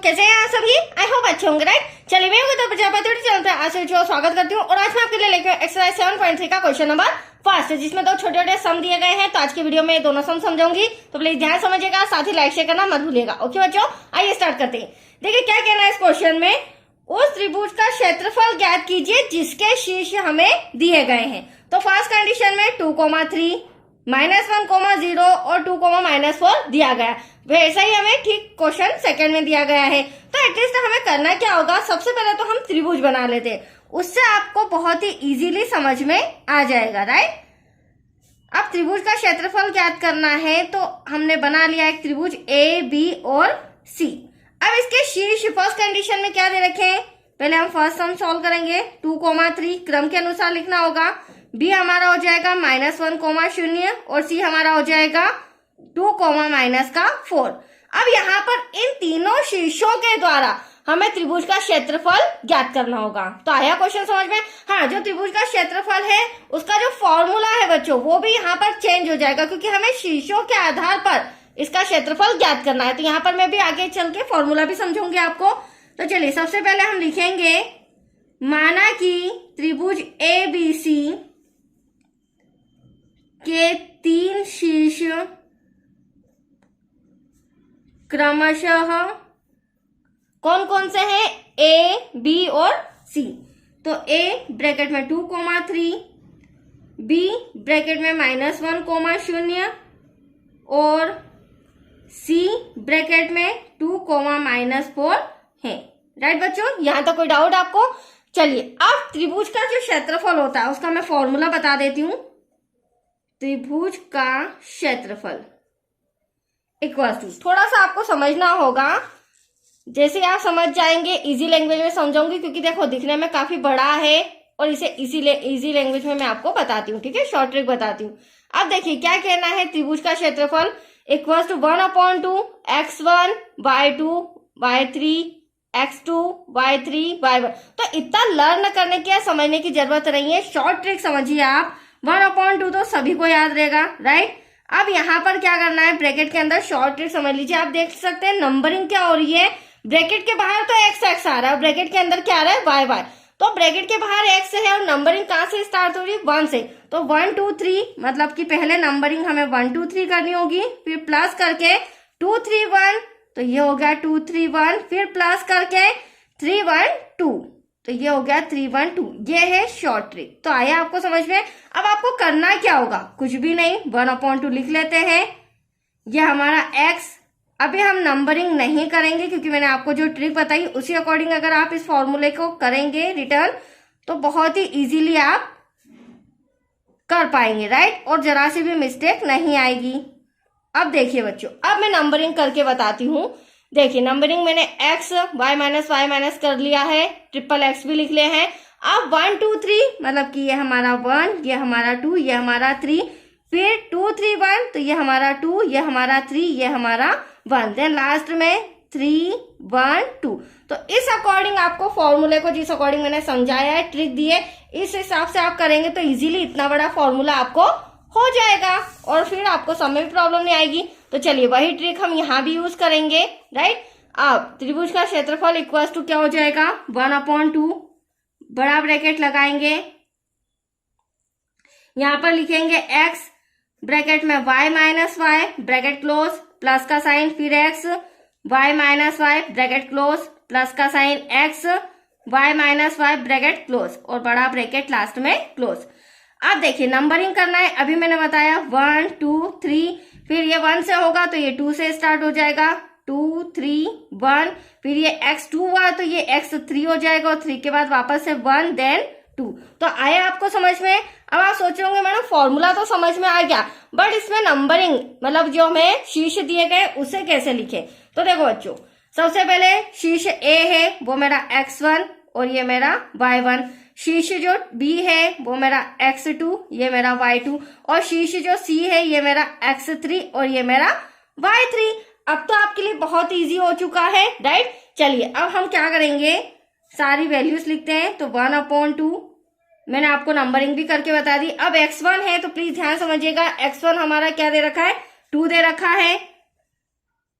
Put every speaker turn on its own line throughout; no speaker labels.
कैसे हैं आप सभी? आई होप अच्छे होंगे, राइट। चलिए मैं तो प्रजापति चैनल पे आज जो स्वागत करती हूँ और आज मैं आपके लिए लेकर एक्सरसाइज 7.3 का क्वेश्चन नंबर फर्स्ट, जिसमें दो छोटे छोटे सम दिए गए हैं। तो आज की वीडियो में दोनों सम समझाऊंगी, तो प्लीज ध्यान समझिएगा, साथ ही लाइक शेयर करना मत भूलिएगा। ओके बच्चों, आइए स्टार्ट करते हैं। देखिए क्या कहना है इस क्वेश्चन में, उस त्रिभुज का क्षेत्रफल ज्ञात कीजिए जिसके शीर्ष हमें दिए गए हैं। तो फर्स्ट कंडीशन में 2,3 -1, 0 और 2, -4 दिया गया। वैसा ही हमें ठीक क्वेश्चन सेकंड में दिया गया है। तो एटलीस्ट हमें करना क्या होगा, सबसे पहले तो हम त्रिभुज बना लेते हैं, उससे आपको बहुत ही इजीली समझ में आ जाएगा, राइट। अब त्रिभुज का क्षेत्रफल ज्ञात करना है, तो हमने बना लिया एक त्रिभुज ए, बी और सी। अब इसके शीर्ष फर्स्ट कंडीशन में क्या दे रखे हैं, पहले हम फर्स्ट सम सॉल्व करेंगे। 2,3 क्रम के अनुसार लिखना होगा। बी हमारा हो जाएगा -1, 0 और सी हमारा हो जाएगा 2, -4। अब यहाँ पर इन तीनों शीर्षों के द्वारा हमें त्रिभुज का क्षेत्रफल ज्ञात करना होगा। तो आया क्वेश्चन समझ में? हाँ, जो त्रिभुज का क्षेत्रफल है उसका जो फॉर्मूला है बच्चों, वो भी यहाँ पर चेंज हो जाएगा, क्योंकि हमें शीर्षों के आधार पर इसका क्षेत्रफल ज्ञात करना है। तो यहाँ पर मैं भी आगे चल के फॉर्मूला भी समझूंगी आपको। तो चलिए सबसे पहले हम लिखेंगे, माना कि त्रिभुज ए बी सी के 3 शीर्ष क्रमशः कौन कौन से हैं, ए, बी और सी। तो ए ब्रैकेट में 2,3, बी ब्रैकेट में -1, 0 और सी ब्रैकेट में 2, -4 है, राइट बच्चों। यहां तक कोई डाउट आपको? चलिए अब त्रिभुज का जो क्षेत्रफल होता है उसका मैं फॉर्मूला बता देती हूं। त्रिभुज का क्षेत्रफल इक्वल टू, थोड़ा सा आपको समझना होगा, जैसे आप समझ जाएंगे इजी लैंग्वेज में समझाऊंगी, क्योंकि देखो दिखने में काफी बड़ा है और इसे इजी लैंग्वेज में मैं आपको बताती हूँ, ठीक है, शॉर्ट ट्रिक बताती हूँ। अब देखिए क्या कहना है, त्रिभुज का क्षेत्रफल इक्वल टू 1/2 x1/2/3 x2/3/1। तो इतना लर्न करने की या समझने की जरूरत नहीं है, शॉर्ट ट्रिक समझिए आप। 1/2 तो सभी को याद रहेगा, राइट। अब यहाँ पर क्या करना है, ब्रैकेट के अंदर शॉर्ट ट्रिक समझ लीजिए। आप देख सकते हैं नंबरिंग क्या हो रही है, ब्रैकेट के बाहर तो x आ रहा है, ब्रैकेट के अंदर क्या आ रहा है, y। तो ब्रैकेट के बाहर x है और नंबरिंग कहाँ से स्टार्ट हो रही है, 1 से। तो 1 2 3 मतलब कि पहले नंबरिंग हमें 1 2 3 करनी होगी, फिर प्लस करके 2 3 1, तो ये हो गया 2 3 1, फिर प्लस करके 3 1 2, तो ये हो गया 3 1 2। ये है शॉर्ट ट्रिक। तो आया आपको समझ में? अब आपको करना क्या होगा, कुछ भी नहीं, 1/2 लिख लेते हैं। ये हमारा x, अभी हम नंबरिंग नहीं करेंगे क्योंकि मैंने आपको जो ट्रिक बताई उसी अकॉर्डिंग अगर आप इस फॉर्मूले को करेंगे रिटर्न, तो बहुत ही इजीली आप कर पाएंगे, राइट, और जरा सी भी मिस्टेक नहीं आएगी। अब देखिए बच्चों, अब मैं नंबरिंग करके बताती हूँ। देखिए नंबरिंग मैंने x y कर लिया है, ट्रिपल x भी लिख लिया है। अब 1 2 3 मतलब कि ये हमारा 1, ये हमारा 2, ये हमारा 3, फिर 2 3 1, तो ये हमारा 2, ये हमारा 3, ये हमारा 1, देन लास्ट में 3 1 2। तो इस अकॉर्डिंग आपको फॉर्मूले को, जिस अकॉर्डिंग मैंने समझाया है, ट्रिक दी है, इस हिसाब से आप करेंगे तो इजीली इतना बड़ा फॉर्मूला आपको हो जाएगा और फिर आपको समय में प्रॉब्लम नहीं आएगी। तो चलिए वही ट्रिक हम यहाँ भी यूज करेंगे, राइट। अब त्रिभुज का क्षेत्रफल इक्वल टू क्या हो जाएगा, 1/2, बड़ा ब्रैकेट लगाएंगे, यहाँ पर लिखेंगे x ब्रैकेट में y ब्रैकेट क्लोज, प्लस का साइन, फिर x y bracket close, plus का sign, x y bracket close और बड़ा ब्रैकेट लास्ट में क्लोज। अब देखिए नंबरिंग करना है, अभी मैंने बताया 1 2 3, फिर ये 1 से होगा तो ये 2 से स्टार्ट हो जाएगा, 2 3 1, फिर ये x2 हुआ तो ये x3 हो जाएगा और 3 के बाद वापस से 1 देन 2। तो आया आपको समझ में? अब आप सोच रहे होंगे मैडम फॉर्मूला तो समझ में आ गया, बट इसमें नंबरिंग मतलब जो हमें शीर्ष दिए गए उसे कैसे लिखे। तो देखो बच्चों, सबसे पहले शीर्ष A है वो मेरा x1 और ये मेरा y1, शीर्ष जो B है वो मेरा x2, ये मेरा y2, और शीर्ष जो C है ये मेरा x3 और ये मेरा y3। अब तो आपके लिए बहुत इजी हो चुका है, राइट। चलिए अब हम क्या करेंगे, सारी वैल्यूज लिखते हैं। तो 1/2 मैंने आपको नंबरिंग भी करके बता दी। अब x1 है तो प्लीज ध्यान समझिएगा, x1 हमारा क्या दे रखा है, 2 दे रखा है।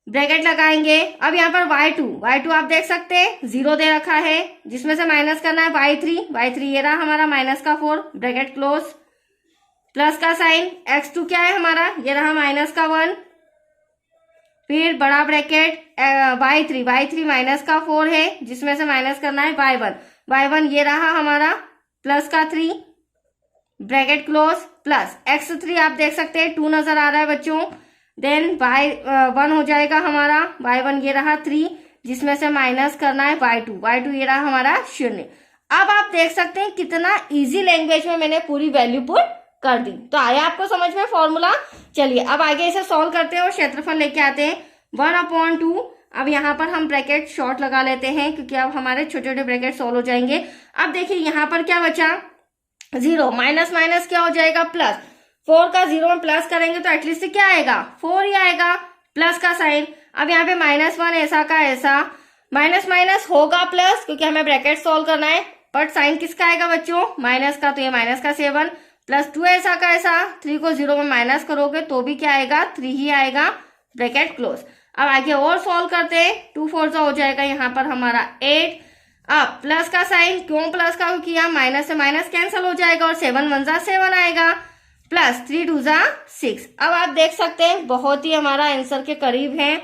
ब्रैकेट लगाएंगे। अब यहाँ पर y2 आप देख सकते हैं 0 दे रखा है, जिसमें से माइनस करना है y3 ये रहा हमारा -4, ब्रैकेट क्लोज, प्लस का साइन, x2 क्या है हमारा, ये रहा -1, फिर बड़ा ब्रैकेट y3 -4 है, जिसमें से माइनस करना है y1 ये रहा हमारा +3, ब्रैकेट क्लोज, प्लस x3 आप देख सकते हैं 2 नजर आ रहा है बच्चों, देन y1 हो जाएगा हमारा, y1 ये रहा 3, जिसमें से माइनस करना है y2 ये रहा हमारा 0। अब आप देख सकते हैं कितना इजी लैंग्वेज में मैंने पूरी वैल्यू पुट कर दी। तो आया आपको समझ में फॉर्मूला। चलिए अब आगे इसे सॉल्व करते हैं और क्षेत्रफल लेके आते हैं 1/2। अब यहाँ पर हम ब्रैकेट शॉर्ट लगा लेते हैं, क्योंकि अब हमारे छोटे छोटे ब्रैकेट सॉल्व हो जाएंगे। अब देखिए यहाँ पर क्या बचा, 0 माइनस माइनस क्या हो जाएगा प्लस, 4 का 0 में प्लस करेंगे तो एटलीस्ट क्या आएगा 4 ही आएगा, प्लस का साइन। अब यहाँ पे -1 ऐसा का ऐसा, माइनस माइनस होगा प्लस, क्योंकि हमें ब्रैकेट सॉल्व करना है, बट साइन किसका आएगा बच्चों, माइनस का, तो ये माइनस का 7, +2 ऐसा का ऐसा, 3 को 0 में माइनस करोगे तो भी क्या आएगा 3 ही आएगा, ब्रैकेट क्लोज। अब आगे और सॉल्व करते हैं, 2 4 हो जाएगा यहाँ पर हमारा 8। अब प्लस का साइन, क्यों प्लस का किया, माइनस से माइनस कैंसिल हो जाएगा और 7 1 7 आएगा, प्लस 3 2 6। अब आप देख सकते हैं बहुत ही हमारा आंसर के करीब है,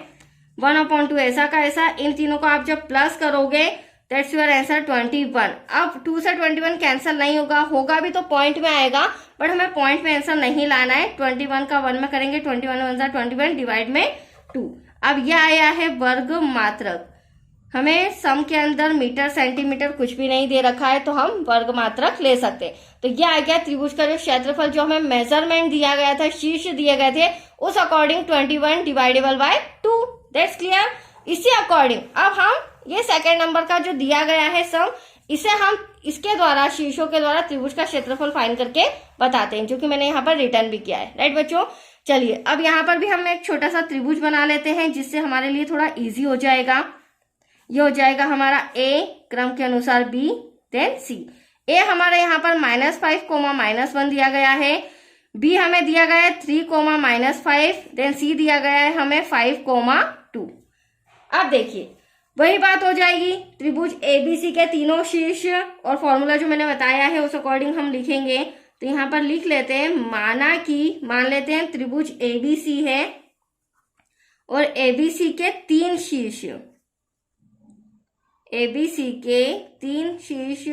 1/2 ऐसा का ऐसा, इन तीनों को आप जब प्लस करोगे दैट्स योर आंसर 21। अब 2 से 21 कैंसिल नहीं होगा, होगा भी तो पॉइंट में आएगा, बट हमें पॉइंट में आंसर नहीं लाना है, 21 का 1 में करेंगे, 21 1 21 डिवाइड में 2। अब यह आया है वर्ग मात्रक, हमें सम के अंदर मीटर सेंटीमीटर कुछ भी नहीं दे रखा है, तो हम वर्ग मात्रक ले सकते। तो यह आ गया त्रिभुज का जो क्षेत्रफल, जो हमें मेजरमेंट दिया गया था, शीर्ष दिए गए थे, उस according 21 divisible by 2। That's clear. इसी अकॉर्डिंग अब हम ये सेकंड नंबर का जो दिया गया है सम, इसे हम इसके द्वारा, शीर्षों के द्वारा त्रिभुज का क्षेत्रफल फाइंड करके बताते हैं, जो कि मैंने यहाँ पर रिटर्न भी किया है। राइट बच्चों, चलिए अब यहाँ पर भी हम एक छोटा सा त्रिभुज बना लेते हैं, जिससे हमारे लिए थोड़ा इजी हो जाएगा। ये हो जाएगा हमारा A, क्रम के अनुसार B, देन C। A हमारे यहाँ पर -5, -1 दिया गया है, B हमें दिया गया है 3, -5, देन C दिया गया है हमें 5, 2। अब देखिए वही बात हो जाएगी, त्रिभुज ABC के तीनों शीर्ष और फॉर्मूला जो मैंने बताया है उस अकॉर्डिंग हम लिखेंगे। तो यहाँ पर लिख लेते हैं, मान लेते हैं त्रिभुज ABC है और ABC के 3 शीर्ष, ABC के 3 शीर्ष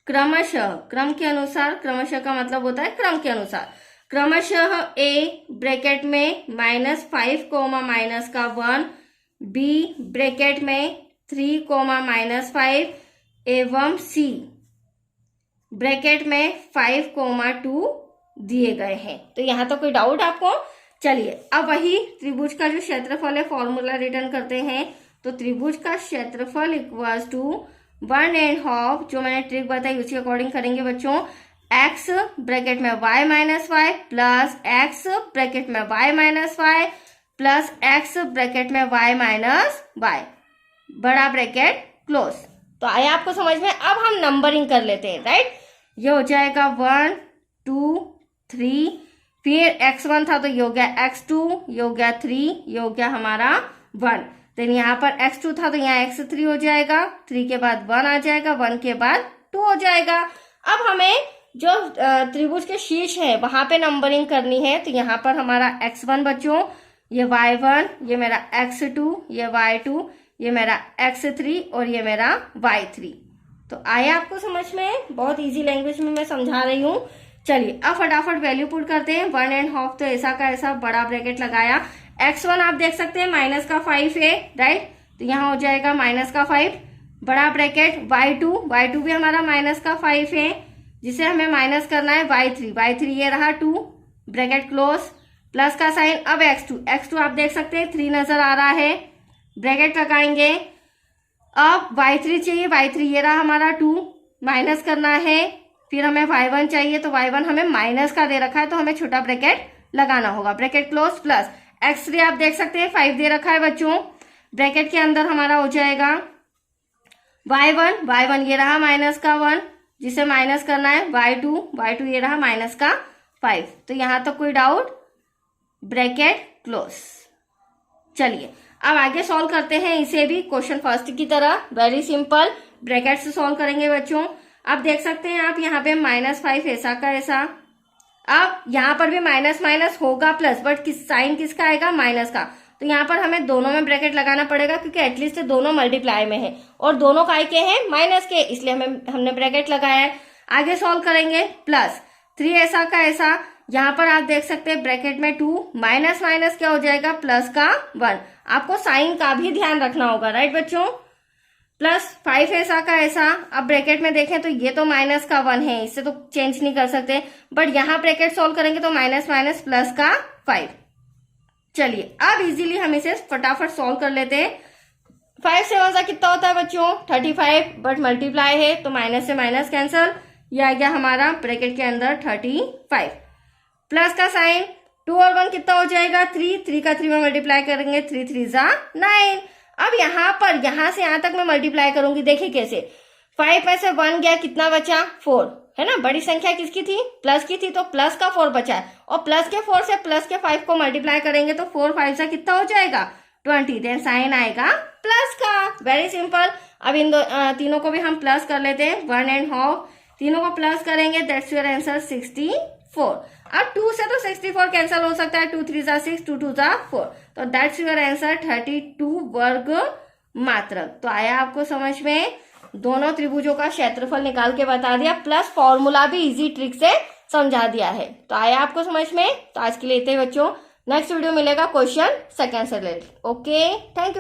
क्रमशः, क्रम के अनुसार, क्रमशः का मतलब होता है क्रम के अनुसार, क्रमशः A ब्रैकेट में -5, -1, B ब्रैकेट में 3, -5 एवं C ब्रैकेट में 5, 2 दिए गए हैं। तो यहाँ तो कोई डाउट आपको। चलिए अब वही त्रिभुज का जो क्षेत्रफल है फॉर्मूला रिटर्न करते हैं। तो त्रिभुज का क्षेत्रफल इक्वल्स टू 1/2, जो मैंने ट्रिक बताई उसी अकॉर्डिंग करेंगे बच्चों, x ब्रैकेट में y-y प्लस x ब्रैकेट में y-y प्लस x ब्रैकेट में y-y, बड़ा ब्रैकेट क्लोज। तो आया आपको समझ में। अब हम नंबरिंग कर लेते हैं। राइट, ये हो जाएगा 1 2 3, फिर x1 था तो ये हो गया x2, ये हो गया 3, ये हो गया हमारा 1। देन यहाँ पर x2 था तो यहाँ x3 हो जाएगा, 3 के बाद 1 आ जाएगा, 1 के बाद 2 हो जाएगा। अब हमें जो त्रिभुज के शीर्ष है वहां पे नंबरिंग करनी है। तो यहाँ पर हमारा x1 बच्चों, ये y1, ये मेरा x2, ये y2, ये मेरा x3 और ये मेरा y3। तो आया आपको समझ में, बहुत इजी लैंग्वेज में मैं समझा रही हूँ। चलिए अब फटाफट वैल्यू पुट करते हैं। 1/2 तो ऐसा का ऐसा बड़ा ब्रैकेट लगाया, x1 आप देख सकते हैं -5 है। राइट, तो यहाँ हो जाएगा -5 बड़ा ब्रैकेट, y2 भी हमारा -5 है, जिसे हमें माइनस करना है y3 ये रहा 2 ब्रैकेट क्लोज, प्लस का साइन। अब x2 आप देख सकते हैं 3 नजर आ रहा है, ब्रैकेट लगाएंगे। अब y3 चाहिए, y3 ये रहा हमारा 2, माइनस करना है। फिर हमें y1 चाहिए, तो y1 हमें माइनस का दे रखा है तो हमें छोटा ब्रैकेट लगाना होगा, ब्रैकेट क्लोज, प्लस x3 आप देख सकते हैं 5 दे रखा है बच्चों, ब्रैकेट के अंदर हमारा हो जाएगा y1 ये रहा -1, जिसे माइनस करना है, y2 ये रहा -5। तो यहां तक कोई डाउट, ब्रैकेट क्लोज। चलिए अब आगे सॉल्व करते हैं इसे भी क्वेश्चन फर्स्ट की तरह, वेरी सिंपल, ब्रैकेट से सॉल्व करेंगे बच्चों। अब देख सकते हैं आप यहाँ पे -5 ऐसा का ऐसा। अब यहाँ पर भी माइनस माइनस होगा प्लस, बट साइन किसका आएगा, माइनस का। तो यहाँ पर हमें दोनों में ब्रैकेट लगाना पड़ेगा क्योंकि एटलीस्ट दोनों मल्टीप्लाई में है और दोनों काय के हैं, माइनस के, इसलिए हमने ब्रैकेट लगाया है। आगे सॉल्व करेंगे, +3 ऐसा का ऐसा। यहाँ पर आप देख सकते हैं ब्रैकेट में 2, माइनस माइनस क्या हो जाएगा, प्लस का 1। आपको साइन का भी ध्यान रखना होगा, राइट बच्चों। +5 ऐसा का ऐसा। अब ब्रैकेट में देखें तो ये तो माइनस का 1 है, इससे तो चेंज नहीं कर सकते, बट यहाँ ब्रैकेट सॉल्व करेंगे तो माइनस माइनस प्लस का 5। चलिए अब इजीली हम इसे फटाफट सॉल्व कर लेते हैं। 5 से 1 कितना होता है बच्चों, 35, बट मल्टीप्लाई है तो माइनस से माइनस कैंसल, ये आ गया हमारा ब्रैकेट के अंदर 35। प्लस का साइन, 2 और 1 कितना हो जाएगा, 3 का 3 में मल्टीप्लाई करेंगे, 3 3 जा 9। अब यहाँ पर यहाँ से यहाँ तक मैं मल्टीप्लाई करूंगी, देखिए कैसे। 5 में से 1 गया, कितना बचा, 4, है ना। बड़ी संख्या किसकी थी, प्लस की थी, तो प्लस का 4 बचा है, और प्लस के 4 से प्लस के 5 को मल्टीप्लाई करेंगे तो 4 5 से कितना हो जाएगा, 20। देन साइन आएगा प्लस का, वेरी सिंपल। अब इन तीनों को भी हम प्लस कर लेते हैं, 1.5, तीनों को प्लस करेंगे, दैट्स योर आंसर 64। अब 2 से तो 64 कैंसिल हो सकता है, 2 3 जा 6, 2 2 जा 4, तो दैट्स योर आंसर 32 वर्ग मात्रक। तो आया आपको समझ में, दोनों त्रिभुजों का क्षेत्रफल निकाल के बता दिया, प्लस फॉर्मूला भी इजी ट्रिक से समझा दिया है। तो आया आपको समझ में। तो आज के लिए इतने बच्चों, नेक्स्ट वीडियो मिलेगा क्वेश्चन सेकंड से रिलेटेड। Okay, thank you.